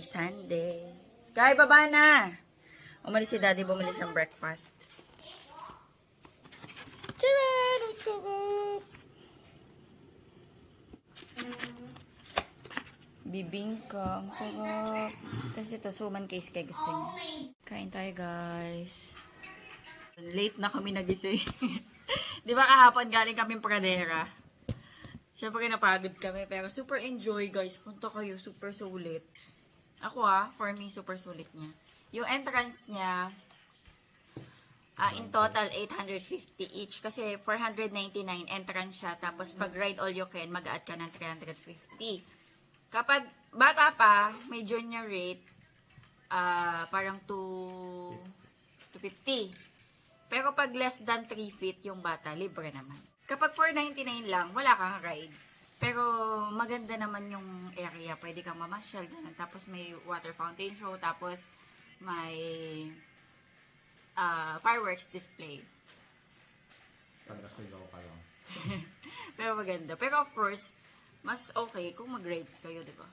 Sunday. Sky, baba na! Umalis si Daddy, bumili siyang breakfast. Charan! Ang sarap! Bibingka. Ang sarap. Tapos ito, suman kay Sky gusto niya. Kain tayo, guys. Late na kami nagising. Di ba kahapon galing kaming Pradera? Siyempre napagod kami, pero super enjoy, guys. Punta kayo, super sulit. Ako for me, super sulit niya. Yung entrance niya, in total, 850 each. Kasi 499 entrance siya. Tapos pag ride all you can, mag-add ka ng 350. Kapag bata pa, may junior rate, parang 250. Pero pag less than 3 feet yung bata, libre naman. Kapag 499 lang, wala kang rides. Pero maganda naman yung area. Pwede kang mamasyal, ganun. Tapos may water fountain show, tapos may fireworks display. Pagkasigaw ka lang. Pero maganda. Pero of course, mas okay kung mag-rides kayo, di ba?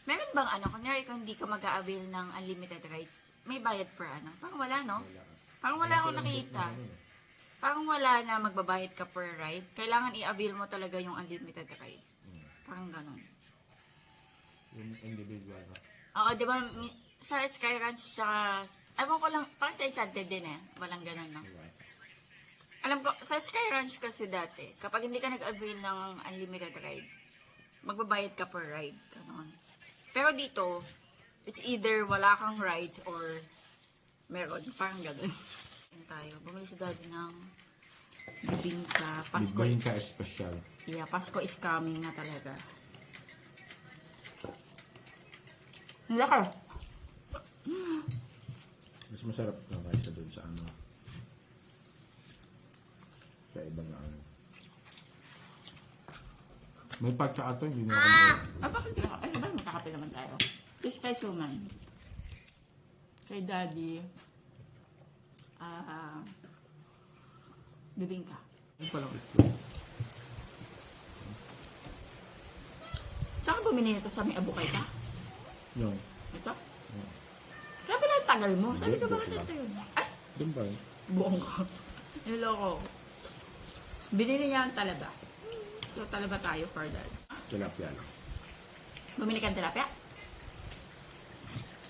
Meron bang kunyari kung hindi ka mag-a-avail ng unlimited rides, may bayad per Parang wala, no? Parang wala akong nakita. Parang wala na magbabayad ka per ride. Kailangan i-avail mo talaga yung unlimited rides. Parang ganon. Yung individual. Oo, di ba? Sa Sky Ranch, tsaka, ewan ko lang, parang sa Enchanted din walang ganon, no? Alam ko, sa Sky Ranch kasi dati, kapag hindi ka nag-avail ng unlimited rides, magbabayad ka per ride. Ganon. Pero dito, it's either wala kang rides or meron. Parang ganon. Tayo. Bumili si Daddy ng bibingka. Pasko. Bibingka special. Yeah, Pasko is coming na talaga. Ang laki. Mas masarap na kaysa doon sa sa ibang May pagka ato, hindi na ako. Bakit ka? Sabay magkakape naman tayo. This kay Suman. Kay Daddy. Bibingka. Ano palang ito? Saan ka bumili nito sa may abukay ka? Yung. Ito? Kaya pala ang tagal mo. Sabi ka bakit ito yun? Ay! Doon ba? Buong ko. Niloko. Binili niya ang talaba. So, talaba tayo for that. Tilapia lang. Bumili ka ng tilapia?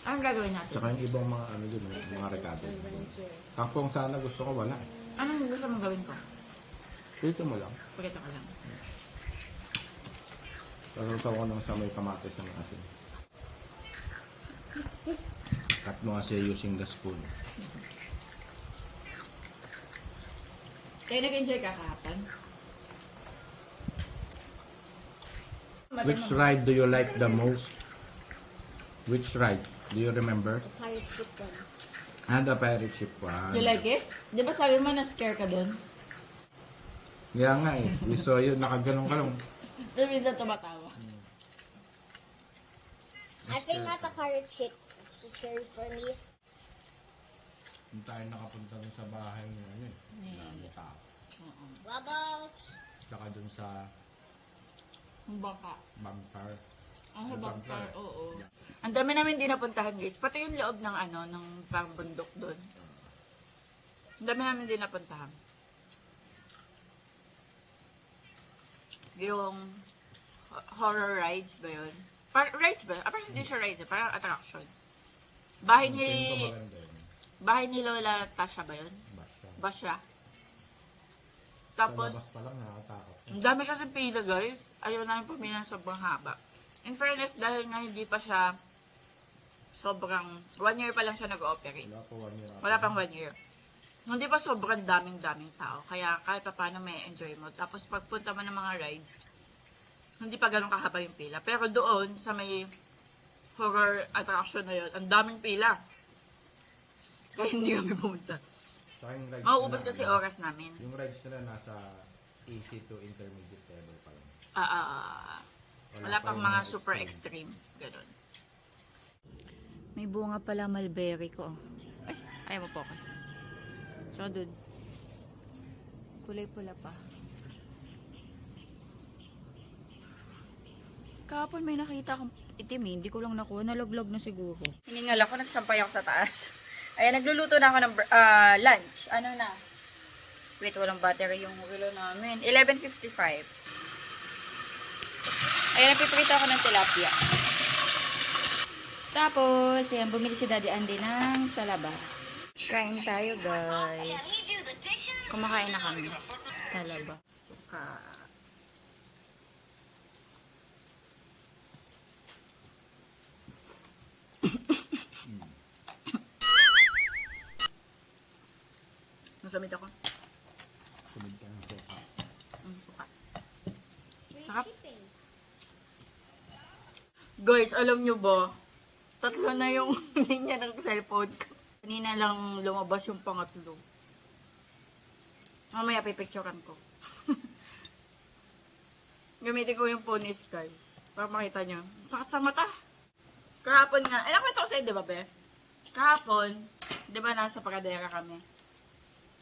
Anong gagawin natin? Tsaka yung ibang mga doon, mga rekado. Kangkong sana gusto ko, wala. Anong gusto mong gawin ko? Dito mo lang. Pakita ka lang. Sasaw ko ng sa may kamatis ng asin. Cut mo kasi using the spoon. Kaya nag-enjoy ka kahapon? Which ride do you like the most? Which ride? Do you remember? The pirate ship one. The pirate ship one. You like it? Di ba sabi mo na-scare ka doon? Kaya nga We saw you, nakaganong ka lang. Sabi na tumatawa. I think not the pirate ship. It's too scary for me. Hindi tayo nakapunta dun sa bahay niya. Ng tao. Bubbles. Tsaka dun sa Ang baka. vampire. Ang habang oo. Ang dami namin din napuntahan, guys. Pati yung loob ng ng pangbundok doon. Ang dami namin din napuntahan. Yung horror rides ba yun? Rides ba? Parang hindi siya rides, parang attraction. Bahay ni Tingin ko maganda yun. bahay ni Lola Tasha ba yun? Basta. Basya. Sa Tapos, labas pa lang nakakatakot. ang dami kasi pila, guys. Ayaw namin pumila ng sobrang haba. In fairness, dahil nga hindi pa siya sobrang, 1 year pa lang siya nag-ooperate. Wala pa 1 year. Wala pang 1 year. Hindi pa sobrang daming tao. Kaya kahit pa paano may enjoy mo. Tapos pagpunta mo ng mga rides, hindi pa ganun kahaba yung pila. Pero doon, sa may horror attraction na yun, ang daming pila. Kaya hindi kami pumunta. Tsaka yung rides Mauubos nila, kasi oras namin. Yung rides nila nasa easy to intermediate level pa lang. Wala pa pang yung mga mga super extreme. extreme. Ganon. May bunga pala mulberry ko. Ay, ayaw mo focus. Tsaka dun. Kulay pula pa. Kahapon may nakita akong itim eh. Hindi ko lang nakuha. Nalaglag na siguro. Hiningal ako. Nagsampay ako sa taas. Ayan, nagluluto na ako ng lunch. Ano na? Wait, walang battery yung relo namin. 11:55. Ayan, napiprito ako ng tilapia. Tapos, ayan, bumili si Daddy Andy ng talaba. Kain tayo, guys. Kumakain na kami. Talaba. Suka. Masamit ako. Sunod ka ng soka. Suka. Free Sarap. shipping. Guys, alam nyo ba? 3 na yung linya ng cellphone ko. Kanina lang lumabas yung pangatlo. Mamaya pipicturean ko. Gamitin ko yung phone ni Sky. Para makita nyo. Sakit sa mata. Kahapon nga. Ay, nakwento ko sa'yo, di ba, be? Kahapon, di ba, nasa Pagadera kami.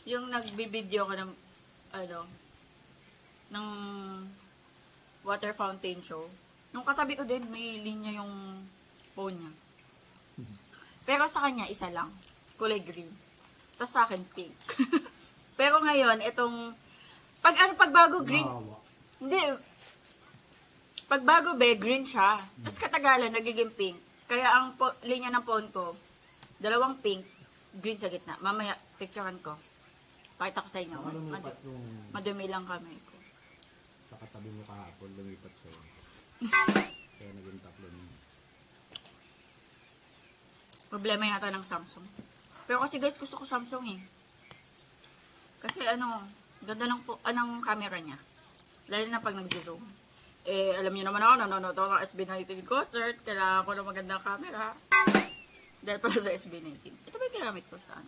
Yung nagbibideo ko ng, ng water fountain show. Nung katabi ko din, may linya yung phone niya. Pero sa kanya, isa lang. Kulay green. Tapos sa akin, pink. Pero ngayon, itong, pagbago green, Mahawa. hindi, pagbago be, green siya. Tapos katagalan, nagiging pink. Kaya ang linya ng phone ko, 2 pink, green sa gitna. Mamaya, picturean ko. Pakita ko sa inyo. Ano lumipat yung Madumi lang kamay ko. sa katabi mo kahapon, lumipat sa'yo. Kaya naging 3 na. Problema yata ng Samsung. Pero kasi guys, gusto ko Samsung eh. Kasi ganda ng camera niya. Lalo na pag nag-zoom. Eh, alam niyo naman ako, nanonood ako ng SB19 concert. Kailangan ko ng magandang camera. Dahil pala sa SB19. Ito ba yung ginamit ko sa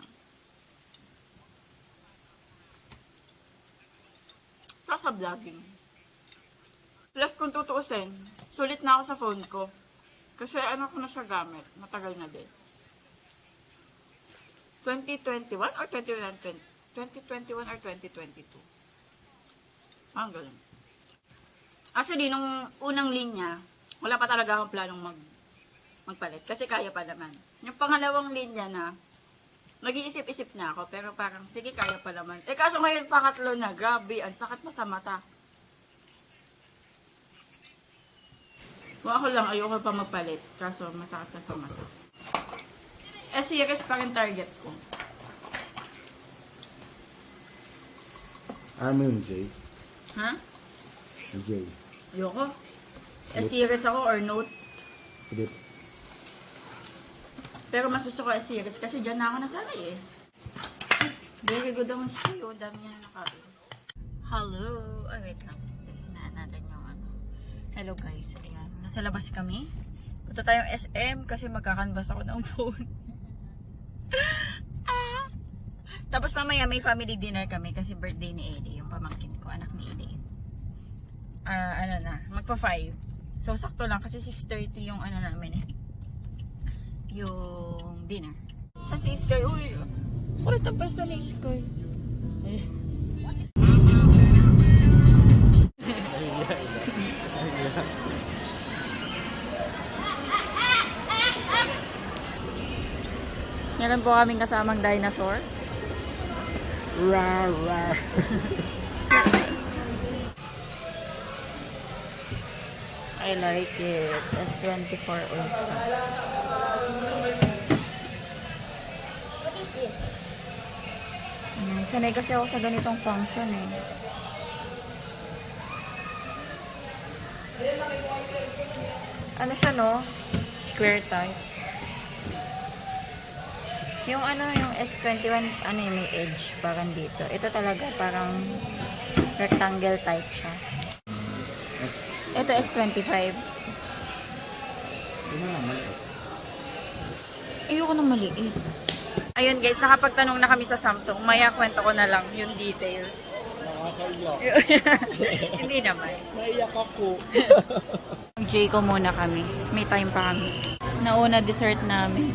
sa vlogging. Plus, kung tutuusin, sulit na ako sa phone ko. Kasi ko na siya gamit. Matagal na din. 2021 or 2021 or 2022. Ang galing. Actually, nung unang linya, wala pa talaga akong planong magpalit. Kasi kaya pa naman. Yung pangalawang linya na, nag-iisip-isip na ako, pero parang, sige, kaya pa naman. Eh, kaso ngayon, pangatlo na, grabe, ang sakit na sa mata. Kung ako lang, ayoko pa magpalit, kaso masakit na sa mata. series pa rin target ko. Ano yung J? Ha? J. Ayoko. series ako or note. Hindi. Pero mas gusto ko series kasi dyan na ako nasanay eh. Very good ang sa'yo. Dami niya na nakain. Hello. Ay, wait lang. Tingnan natin yung Hello guys. Ayan. Nasa labas kami. Punta tayong SM kasi magkakanvas ako ng phone. Tapos mamaya may family dinner kami kasi birthday ni Eddie. Yung pamangkin ko. Anak ni Eddie. Magpa 5. So sakto lang kasi 6:30 yung namin eh. Yung dinner. Sa si Sky, uy, kulit ang pasta ni Sky. Meron po kaming kasamang dinosaur. Rar, rar. I like it. S24 Ultra. What is this? Sanay kasi ako sa ganitong function eh. Ano siya no? Square type. Yung yung S21, may edge parang dito. Ito talaga parang rectangle type siya. Ito S25. Ayoko na maliit. Ayun guys, nakapagtanong na kami sa Samsung. Maya kwento ko na lang yung details. Nakakaiyak. Hindi naman. Naiyak ako. Mag-J ko muna kami. May time pa kami. Nauna dessert namin.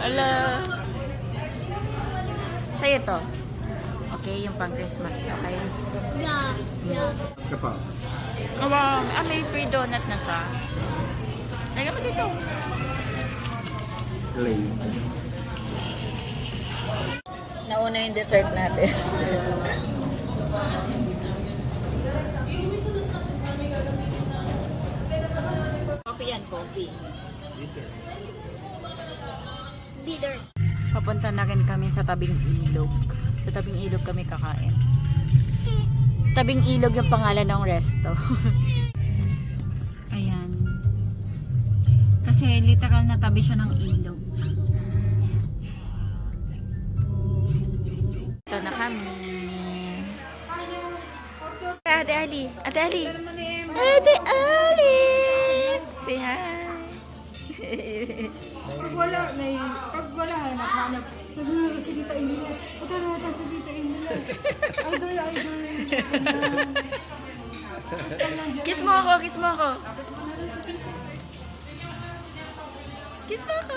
Ala. Sa'yo to. Okay, yung pang Christmas. Okay? Yeah, yeah. Ka pa. May free donut na ka. Lagyan mo dito. Glaze. Nauna yung dessert natin. Coffee yan, coffee. Bitter. Papunta na rin kami sa tabing ilog. Sa tabing ilog kami kakain. Tabing ilog yung pangalan ng resto. Ayan. Kasi literal na tabi siya ng ilog. Ito na kami. Ate Ali. Ate Ali. Ate Ali. Say hi. Pag wala, nakahanap. Si Tita Emila. Pagkaratan si Tita Emila. Idol. Kiss mo ako, kiss mo ako. Kiss mo ako.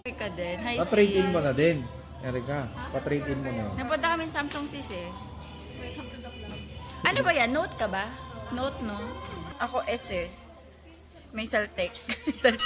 Hi ka din. Hi, Pa-trade-in sis. mo na din. Erika, pa-trade-in mo na. Napunta kami sa Samsung sis eh. Ano ba yan? Note ka ba? Note, no? Ako S eh. May Saltec. Saltec.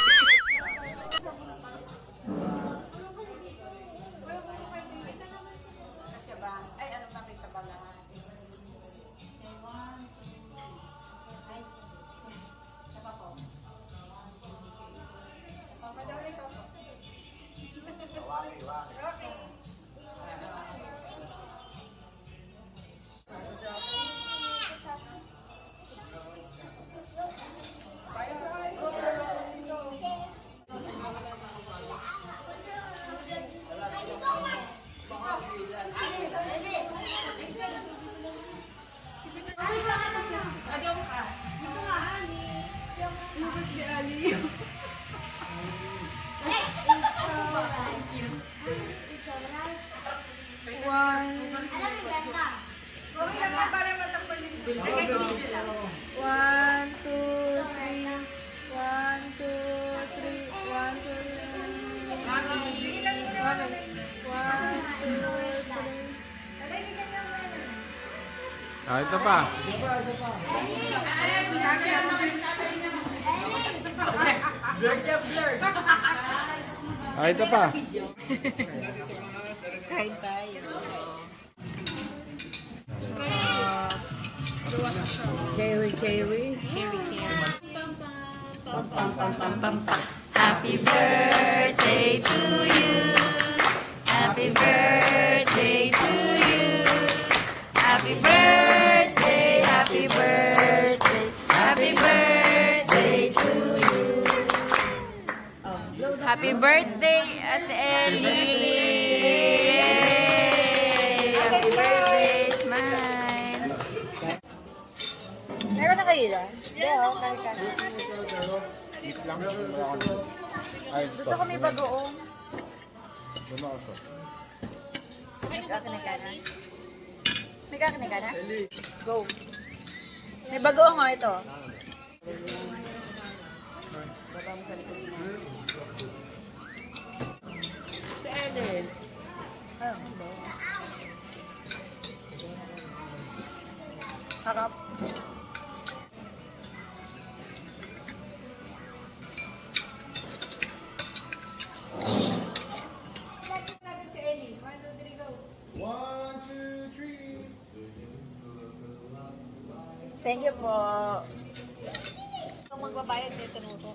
Ah, ito pa. Ah, ito pa. Kain tayo. Cherry. Happy birthday to you. Happy birthday to you. Happy birthday, happy birthday, happy birthday to you. Happy birthday, Ate Ellie! Happy birthday, smile! Meron na kayo dyan? Yeah, okay. Eat lang. Ay, Gusto ko may bagoong. Lumakas. May kakinig ka na? May kakinig ka na? Go. May bagoong nga ito. Si Ellen. Oh, hindi. Harap. Thank you po. Kung magbabayad dito mo po.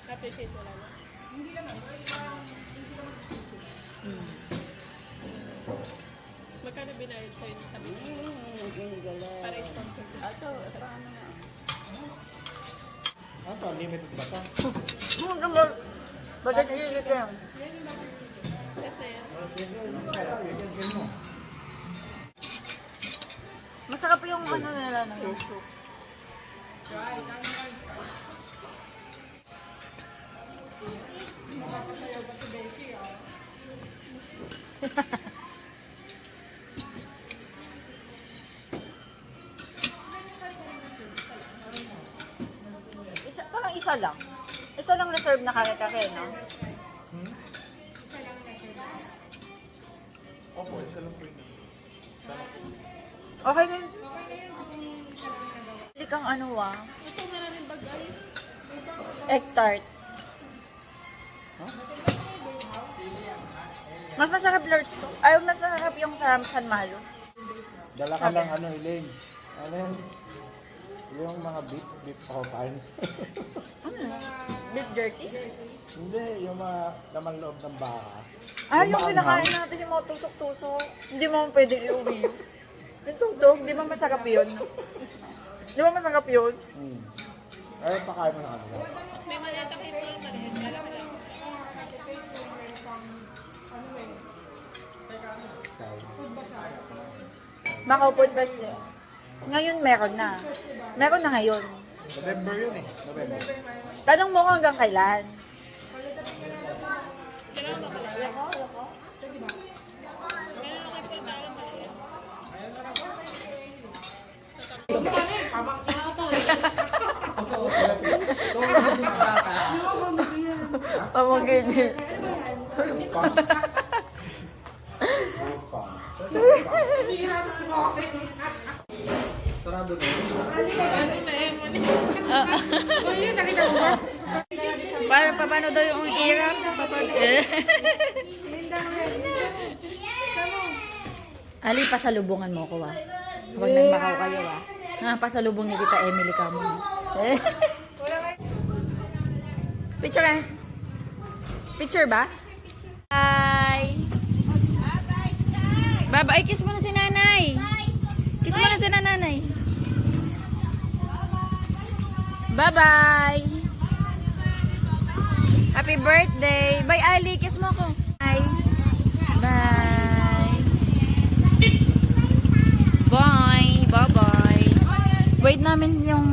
Appreciate mo lang. Magkano binayad sa'yo ng tabi? Para sponsor ko. Ito, unlimited ba ito? Bakit hindi ka? Kasi, Masarap yung ano nila ng soup. isa lang. Isa lang na-serve na kare-kare, no? Opo, isa lang po yun. Okay din. Hindi kang ano egg tart. Mas masarap Lords to. Ay, mas masarap yung sa San Malo. Dala ka lang ano, Elaine. Ano yun? Yung mga beef pan. Ano? Beef jerky? Hindi, yung mga laman loob ng baka. Ah, yung kinakain natin yung mga tusok-tusok. Hindi mo pwede iuwi yun. Yung tugtog, di ba masarap yun? Di ba masarap yun? Ay, pakain mo na kanila. Macau Food Fest. Ngayon meron na. Meron na ngayon. November yun eh. November. Tanong mo kung hanggang kailan. Pamagin niya. Sarado na. Paano daw yung irap? Ali, pasalubungan mo ko Huwag nang Macau kayo pasalubong ni Tita Emily ka mo. Picture na. Picture ba? Bye! Bye-bye! Kiss mo na si nanay! Kiss mo na si nanay! Bye-bye! Happy birthday! Bye, Ali! Kiss mo ko! Bye! Bye! Bye! Bye-bye! Wait namin yung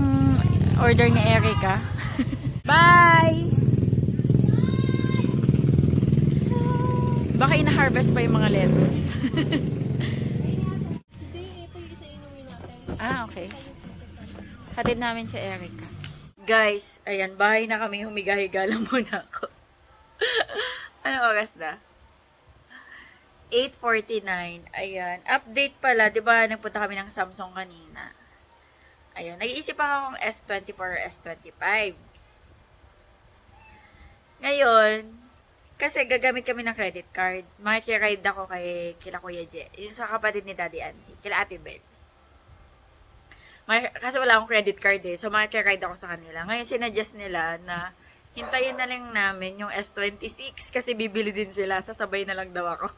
order ni Erica. Bye! Baka ina-harvest pa yung mga lettuce. Hindi, ito yung isa inuwi natin. Okay. Hatid namin si Erica. Guys, ayan, bahay na kami. Humiga-higa lang muna ako. Anong oras na? 8:49. Ayan. Update pala, di ba? Nagpunta kami ng Samsung kanina. Ayan. Nag-iisip ako kung S24 or S25. Ngayon, kasi gagamit kami ng credit card. Makikiride ako kila Kuya Je. Yung sa kapatid ni Daddy Andy. Kila Ate Beth. Kasi wala akong credit card So makikiride ako sa kanila. Ngayon sinadjust nila na hintayin na lang namin yung S26. Kasi bibili din sila. Sasabay na lang daw ako.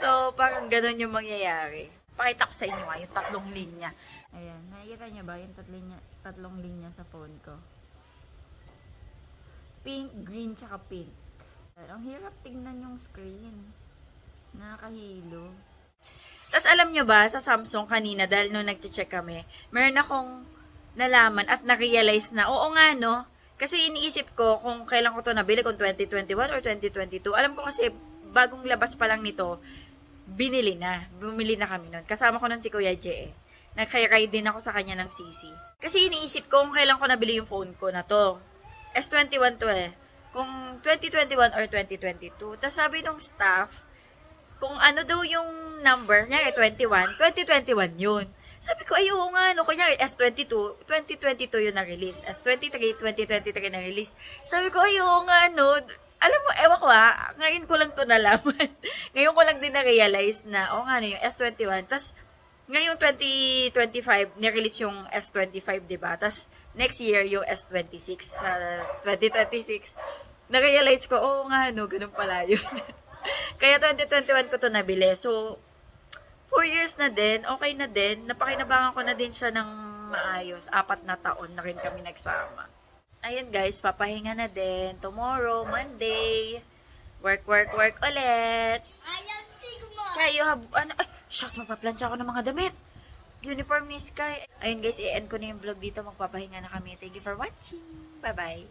So parang ganun yung mangyayari. Pakita ko sa inyo yung tatlong linya. Ayan. Nakikita niyo ba yung tatlong linya sa phone ko? Pink, green, tsaka pink. Ang hirap tingnan yung screen. Nakakahilo. Tapos alam nyo ba, sa Samsung kanina, dahil nung nag-check kami, meron akong nalaman at na-realize na, oo nga no, kasi iniisip ko kung kailan ko to nabili, kung 2021 or 2022. Alam ko kasi, bagong labas pa lang nito, bumili na kami nun. Kasama ko nun si Kuya J. Nag-ride din ako sa kanya ng CC. Kasi iniisip ko kung kailan ko nabili yung phone ko na to. S21 to Kung 2021 or 2022. Tapos sabi nung staff, kung ano daw yung number, niya 21, 2021 yun. Sabi ko, ayun nga, no, kunyari S22, 2022 yun na-release. S23, 2023 na-release. Sabi ko, ayun nga, no. Alam mo, ewan ko ngayon ko lang to nalaman. Ngayon ko lang din na-realize na, nga, no, yung S21. Tapos, ngayong 2025, ni-release yung S25, diba? Tapos, next year, yung S26, 2026. Na-realize ko, nga, no, ganun pala yun. Kaya 2021 ko to nabili. So, 4 years na din, okay na din. Napakinabangan ko na din siya ng maayos. 4 na taon na rin kami nagsama. Ayun guys, papahinga na din. Tomorrow, Monday, work ulit. Ayan, Sigma! Sky, you have, shucks, mapaplansya ako ng mga damit. Uniform ni Sky. Ayun guys, i-end ko na yung vlog dito. Magpapahinga na kami. Thank you for watching. Bye-bye.